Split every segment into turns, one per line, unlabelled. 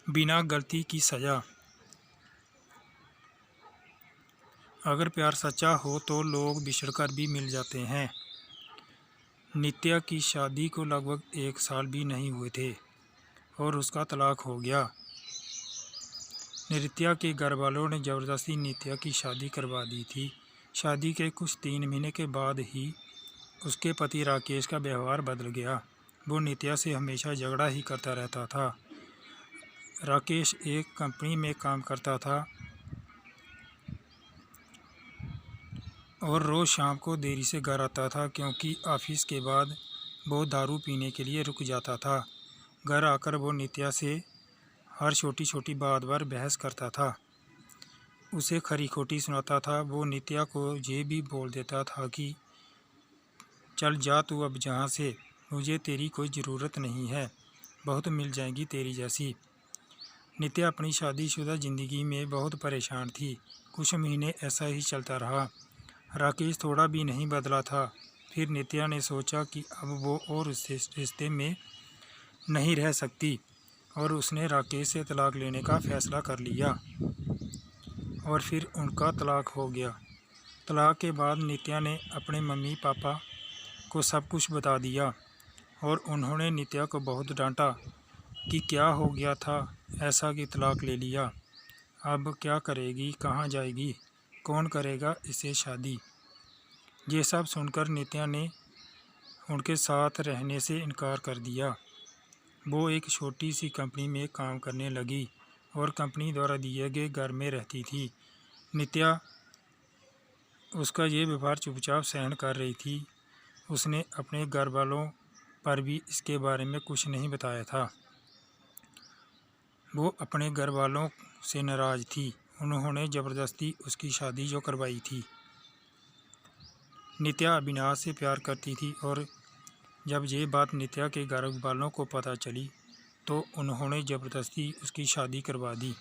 बिना गलती की सज़ा। अगर प्यार सच्चा हो तो लोग बिछड़कर भी मिल जाते हैं। नित्या की शादी को लगभग 1 साल भी नहीं हुए थे और उसका तलाक हो गया। नित्या के घर वालों ने ज़बरदस्ती नित्या की शादी करवा दी थी। शादी के कुछ 3 महीने के बाद ही उसके पति राकेश का व्यवहार बदल गया। वो नित्या से हमेशा झगड़ा ही करता रहता था। राकेश एक कंपनी में काम करता था और रोज़ शाम को देरी से घर आता था क्योंकि ऑफिस के बाद वो दारू पीने के लिए रुक जाता था। घर आकर वो नित्या से हर छोटी छोटी बात पर बहस करता था, उसे खरी खोटी सुनाता था। वो नित्या को ये भी बोल देता था कि चल जा तू अब जहाँ से, मुझे तेरी कोई ज़रूरत नहीं है, बहुत मिल जाएगी तेरी जैसी। नित्या अपनी शादीशुदा ज़िंदगी में बहुत परेशान थी। कुछ महीने ऐसा ही चलता रहा। राकेश थोड़ा भी नहीं बदला था। फिर नित्या ने सोचा कि अब वो और उस रिश्ते में नहीं रह सकती और उसने राकेश से तलाक लेने का फ़ैसला कर लिया और फिर उनका तलाक हो गया। तलाक के बाद नित्या ने अपने मम्मी पापा को सब कुछ बता दिया और उन्होंने नित्या को बहुत डांटा कि क्या हो गया था ऐसा कि तलाक ले लिया। अब क्या करेगी, कहाँ जाएगी, कौन करेगा इससे शादी। ये सब सुनकर नित्या ने उनके साथ रहने से इनकार कर दिया। वो एक छोटी सी कंपनी में काम करने लगी और कंपनी द्वारा दिए गए घर में रहती थी। नित्या उसका ये व्यवहार चुपचाप सहन कर रही थी। उसने अपने घर वालों पर भी इसके बारे में कुछ नहीं बताया था। वो अपने घर वालों से नाराज़ थी। उन्होंने ज़बरदस्ती उसकी शादी जो करवाई थी। नित्या अविनाश से प्यार करती थी और जब ये बात नित्या के घर वालों को पता चली तो उन्होंने ज़बरदस्ती उसकी शादी करवा दी।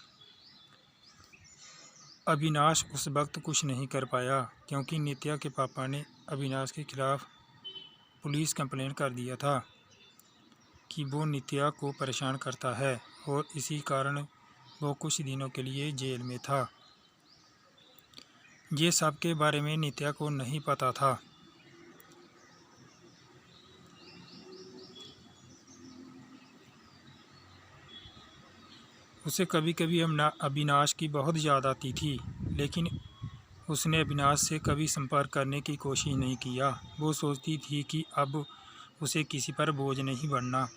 अविनाश उस वक्त कुछ नहीं कर पाया क्योंकि नित्या के पापा ने अविनाश के खिलाफ़ पुलिस कंप्लेन कर दिया था कि वो नित्या को परेशान करता है और इसी कारण वो कुछ दिनों के लिए जेल में था। ये सब के बारे में नित्या को नहीं पता था। उसे कभी कभी अविनाश की बहुत याद आती थी, लेकिन उसने अविनाश से कभी संपर्क करने की कोशिश नहीं किया। वो सोचती थी कि अब उसे किसी पर बोझ नहीं बनना।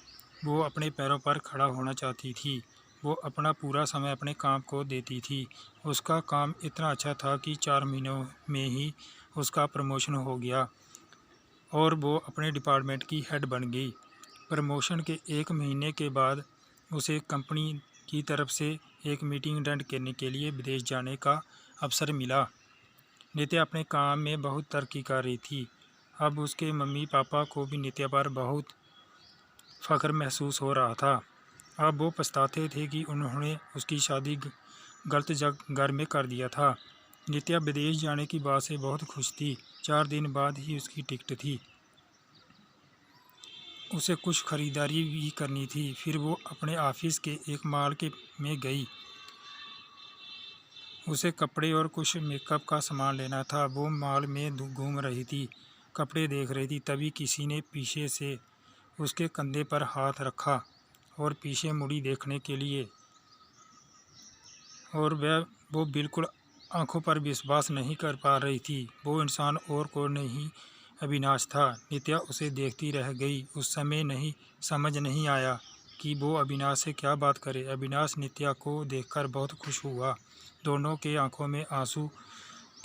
वो अपने पैरों पर खड़ा होना चाहती थी। वो अपना पूरा समय अपने काम को देती थी। उसका काम इतना अच्छा था कि 4 महीनों में ही उसका प्रमोशन हो गया और वो अपने डिपार्टमेंट की हेड बन गई। प्रमोशन के 1 महीने के बाद उसे कंपनी की तरफ से एक मीटिंग अटेंड करने के लिए विदेश जाने का अवसर मिला। नित्या अपने काम में बहुत तरक्की कर रही थी। अब उसके मम्मी पापा को भी नित्या पर बहुत फ़ख्र महसूस हो रहा था। अब वो पछताते थे कि उन्होंने उसकी शादी गलत घर में कर दिया था। नित्या विदेश जाने की बात से बहुत खुश थी। 4 दिन बाद ही उसकी टिकट थी। उसे कुछ ख़रीदारी भी करनी थी। फिर वो अपने ऑफिस के एक मॉल में गई। उसे कपड़े और कुछ मेकअप का सामान लेना था। वो मॉल में घूम रही थी, कपड़े देख रही थी। तभी किसी ने पीछे से उसके कंधे पर हाथ रखा और पीछे मुड़ी देखने के लिए, और वो बिल्कुल आंखों पर विश्वास नहीं कर पा रही थी। वो इंसान और कोई नहीं अविनाश था। नित्या उसे देखती रह गई। उस समय नहीं समझ नहीं आया कि वो अविनाश से क्या बात करे। अविनाश नित्या को देखकर बहुत खुश हुआ। दोनों के आंखों में आंसू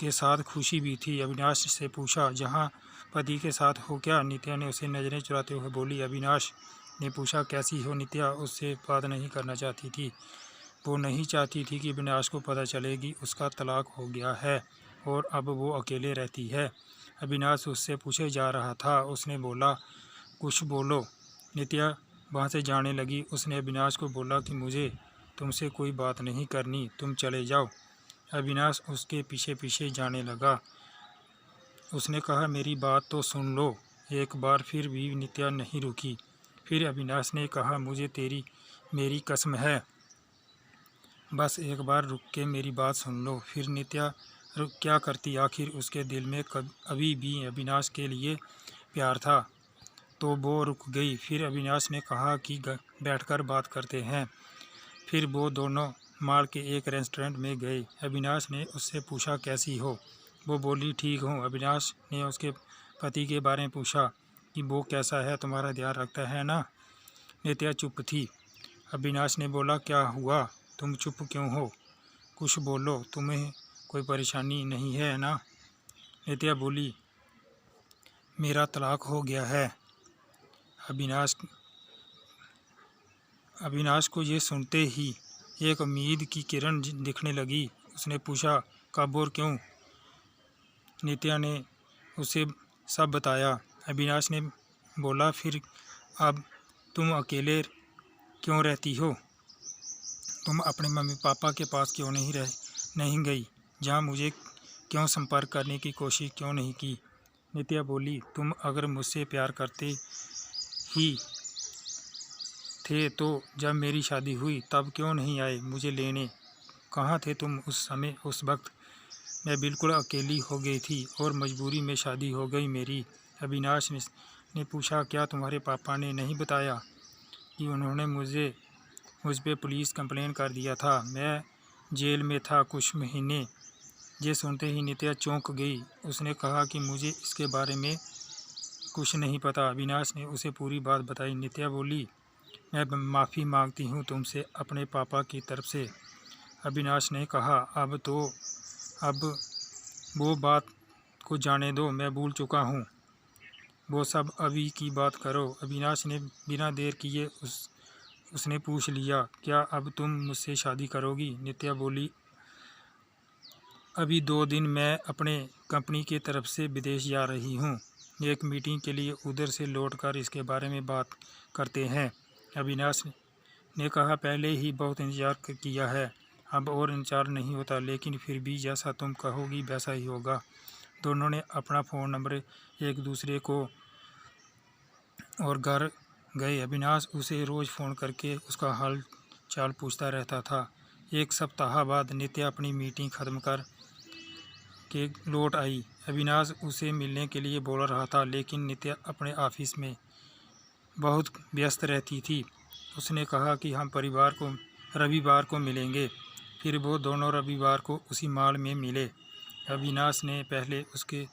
के साथ खुशी भी थी। अविनाश से पूछा, जहाँ पति के साथ हो क्या? नित्या ने उसे नज़रें चुराते हुए बोली। अविनाश ने पूछा, कैसी हो? नित्या उससे बात नहीं करना चाहती थी। वो नहीं चाहती थी कि अविनाश को पता चले कि उसका तलाक हो गया है और अब वो अकेले रहती है। अविनाश उससे पूछे जा रहा था। उसने बोला, कुछ बोलो। नित्या वहाँ से जाने लगी। उसने अविनाश को बोला कि मुझे तुमसे कोई बात नहीं करनी, तुम चले जाओ। अविनाश उसके पीछे पीछे जाने लगा। उसने कहा, मेरी बात तो सुन लो। एक बार फिर भी नित्या नहीं रुकी। फिर अविनाश ने कहा, मुझे मेरी कसम है, बस एक बार रुक के मेरी बात सुन लो। फिर नित्या रुक क्या करती, आखिर उसके दिल में अभी भी अविनाश के लिए प्यार था, तो वो रुक गई। फिर अविनाश ने कहा कि बैठकर बात करते हैं। फिर वो दोनों माल के एक रेस्टोरेंट में गए। अविनाश ने उससे पूछा कैसी हो। वो बोली ठीक हूँ। अविनाश ने उसके पति के बारे में पूछा कि वो कैसा है, तुम्हारा ध्यान रखता है ना। नित्या चुप थी। अविनाश ने बोला क्या हुआ, तुम चुप क्यों हो, कुछ बोलो, तुम्हें कोई परेशानी नहीं है ना। नित्या बोली मेरा तलाक हो गया है। अविनाश को ये सुनते ही एक उम्मीद की किरण दिखने लगी। उसने पूछा कब और क्यों। नित्या ने उसे सब बताया। अविनाश ने बोला फिर अब तुम अकेले क्यों रहती हो, तुम अपने मम्मी पापा के पास क्यों नहीं गई, जहाँ मुझे क्यों संपर्क करने की कोशिश क्यों नहीं की। नित्या बोली तुम अगर मुझसे प्यार करते ही थे तो जब मेरी शादी हुई तब क्यों नहीं आए मुझे लेने, कहाँ थे तुम उस समय। उस वक्त मैं बिल्कुल अकेली हो गई थी और मजबूरी में शादी हो गई मेरी। अविनाश ने पूछा क्या तुम्हारे पापा ने नहीं बताया कि उन्होंने मुझ पे पुलिस कंप्लेन कर दिया था, मैं जेल में था कुछ महीने। ये सुनते ही नित्या चौंक गई। उसने कहा कि मुझे इसके बारे में कुछ नहीं पता। अविनाश ने उसे पूरी बात बताई। नित्या बोली मैं माफ़ी मांगती हूँ तुमसे अपने पापा की तरफ से। अविनाश ने कहा अब वो बात को जाने दो, मैं भूल चुका हूँ, वो सब अभी की बात करो। अविनाश ने बिना देर किए उसने पूछ लिया क्या अब तुम मुझसे शादी करोगी। नित्या बोली अभी 2 दिन मैं अपने कंपनी की तरफ से विदेश जा रही हूँ, एक मीटिंग के लिए, उधर से लौटकर इसके बारे में बात करते हैं। अविनाश ने कहा पहले ही बहुत इंतज़ार किया है, अब और इंतज़ार नहीं होता, लेकिन फिर भी जैसा तुम कहोगी वैसा ही होगा। दोनों ने अपना फ़ोन नंबर एक दूसरे को और घर गए। अविनाश उसे रोज़ फ़ोन करके उसका हाल चाल पूछता रहता था। एक सप्ताह बाद नित्या अपनी मीटिंग ख़त्म कर के लौट आई। अविनाश उसे मिलने के लिए बोल रहा था, लेकिन नित्या अपने ऑफिस में बहुत व्यस्त रहती थी। उसने कहा कि हम परिवार को रविवार को मिलेंगे। फिर वो दोनों रविवार को उसी मॉल में मिले। अविनाश ने पहले उसके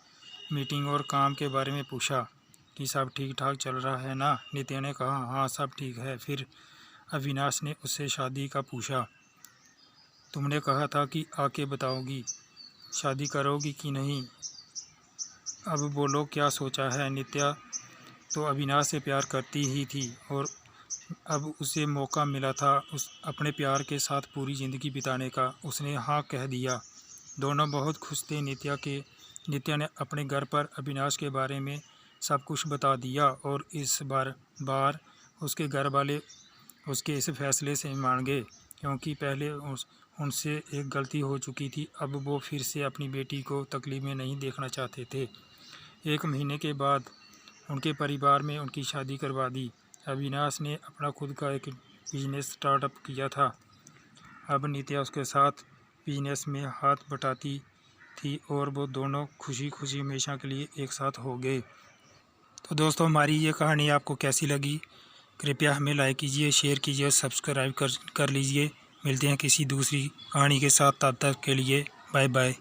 मीटिंग और काम के बारे में पूछा कि सब ठीक ठाक चल रहा है ना। नित्या ने कहा हाँ सब ठीक है। फिर अविनाश ने उससे शादी का पूछा, तुमने कहा था कि आके बताओगी, शादी करोगी कि नहीं, अब बोलो क्या सोचा है। नित्या तो अविनाश से प्यार करती ही थी और अब उसे मौका मिला था उस अपने प्यार के साथ पूरी ज़िंदगी बिताने का। उसने हाँ कह दिया। दोनों बहुत खुश थे। नित्या ने अपने घर पर अविनाश के बारे में सब कुछ बता दिया और इस बार उसके घर वाले उसके इस फैसले से मान गए, क्योंकि पहले उनसे एक गलती हो चुकी थी। अब वो फिर से अपनी बेटी को तकलीफ में नहीं देखना चाहते थे। 1 महीने के बाद उनके परिवार में उनकी शादी करवा दी। अविनाश ने अपना खुद का एक बिजनेस स्टार्टअप किया था। अब नित्या उसके साथ बिजनेस में हाथ बटाती थी और वो दोनों खुशी खुशी हमेशा के लिए एक साथ हो गए। तो दोस्तों हमारी ये कहानी आपको कैसी लगी, कृपया हमें लाइक कीजिए, शेयर कीजिए और सब्सक्राइब कर लीजिए। मिलते हैं किसी दूसरी कहानी के साथ, तब तक के लिए बाय बाय।